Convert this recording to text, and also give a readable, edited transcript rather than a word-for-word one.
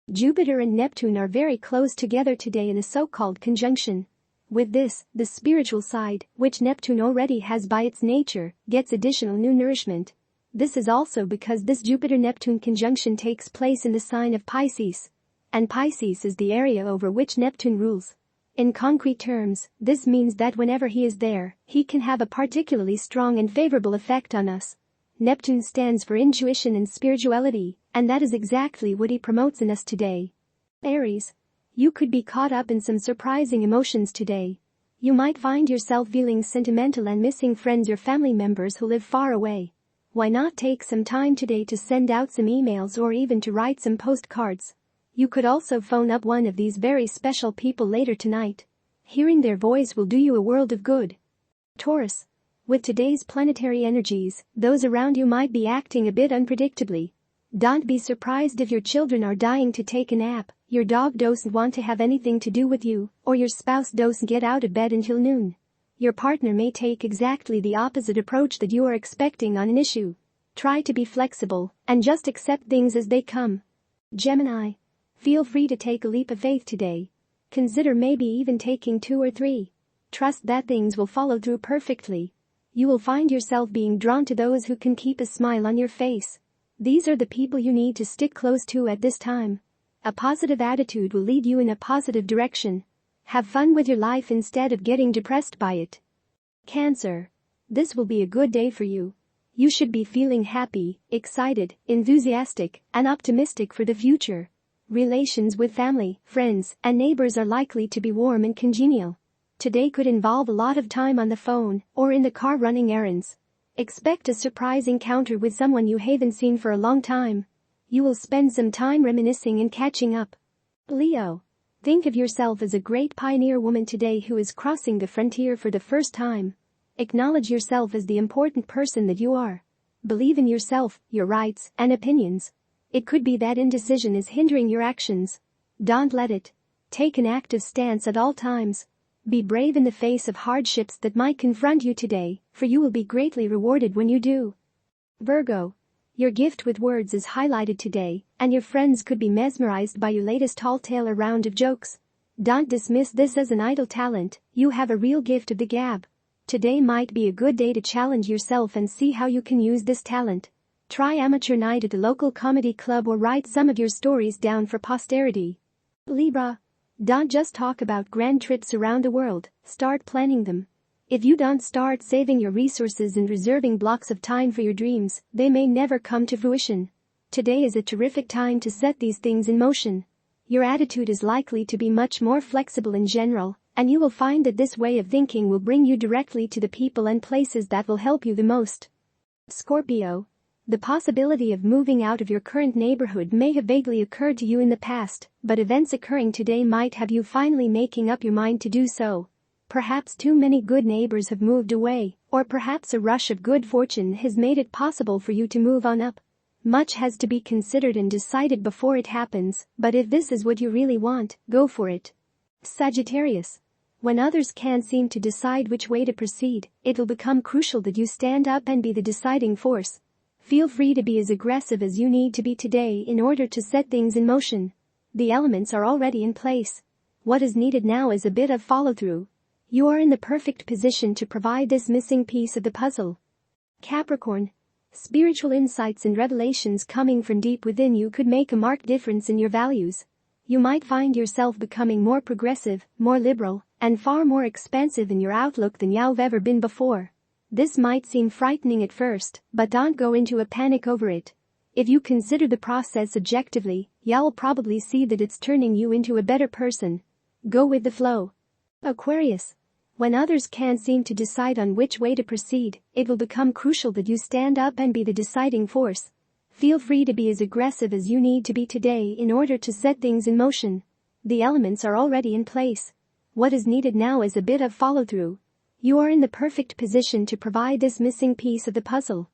Jupiter and Neptune are very close together today in a so-called conjunction. With this, the spiritual side, which Neptune already has by its nature, gets additional new nourishment. This is also because this Jupiter-Neptune conjunction takes place in the sign of Pisces. And Pisces is the area over which Neptune rules. In concrete terms, this means that whenever he is there, he can have a particularly strong and favorable effect on us. Neptune stands for intuition and spirituality, and that is exactly what he promotes in us today. Aries. You could be caught up in some surprising emotions today. You might find yourself feeling sentimental and missing friends or family members who live far away. Why not take some time today to send out some emails or even to write some postcards? You could also phone up one of these very special people later tonight. Hearing their voice will do you a world of good. Taurus. With today's planetary energies, those around you might be acting a bit unpredictably. Don't be surprised if your children are dying to take a nap, your dog doesn't want to have anything to do with you, or your spouse doesn't get out of bed until noon. Your partner may take exactly the opposite approach that you are expecting on an issue. Try to be flexible and just accept things as they come. Gemini. Feel free to take a leap of faith today. Consider maybe even taking 2 or 3. Trust that things will follow through perfectly. You will find yourself being drawn to those who can keep a smile on your face. These are the people you need to stick close to at this time. A positive attitude will lead you in a positive direction. Have fun with your life instead of getting depressed by it. Cancer. This will be a good day for you. You should be feeling happy, excited, enthusiastic, and optimistic for the future. Relations with family, friends, and neighbors are likely to be warm and congenial. Today could involve a lot of time on the phone or in the car running errands. Expect a surprise encounter with someone you haven't seen for a long time. You will spend some time reminiscing and catching up. Leo. Think of yourself as a great pioneer woman today who is crossing the frontier for the first time. Acknowledge yourself as the important person that you are. Believe in yourself, your rights, and opinions. It could be that indecision is hindering your actions. Don't let it. Take an active stance at all times. Be brave in the face of hardships that might confront you today, for you will be greatly rewarded when you do. Virgo. Your gift with words is highlighted today, and your friends could be mesmerized by your latest tall tale or round of jokes. Don't dismiss this as an idle talent, you have a real gift of the gab. Today might be a good day to challenge yourself and see how you can use this talent. Try amateur night at a local comedy club or write some of your stories down for posterity. Libra. Don't just talk about grand trips around the world, start planning them. If you don't start saving your resources and reserving blocks of time for your dreams, they may never come to fruition. Today is a terrific time to set these things in motion. Your attitude is likely to be much more flexible in general, and you will find that this way of thinking will bring you directly to the people and places that will help you the most. Scorpio. The possibility of moving out of your current neighborhood may have vaguely occurred to you in the past, but events occurring today might have you finally making up your mind to do so. Perhaps too many good neighbors have moved away, or perhaps a rush of good fortune has made it possible for you to move on up. Much has to be considered and decided before it happens, but if this is what you really want, go for it. Sagittarius. When others can't seem to decide which way to proceed, it will become crucial that you stand up and be the deciding force. Feel free to be as aggressive as you need to be today in order to set things in motion. The elements are already in place. What is needed now is a bit of follow-through. You are in the perfect position to provide this missing piece of the puzzle. Capricorn. Spiritual insights and revelations coming from deep within you could make a marked difference in your values. You might find yourself becoming more progressive, more liberal, and far more expansive in your outlook than you've ever been before. This might seem frightening at first, but don't go into a panic over it. If you consider the process objectively, you'll probably see that it's turning you into a better person. Go with the flow. Aquarius. When others can't seem to decide on which way to proceed, it will become crucial that you stand up and be the deciding force. Feel free to be as aggressive as you need to be today in order to set things in motion. The elements are already in place. What is needed now is a bit of follow-through. You are in the perfect position to provide this missing piece of the puzzle.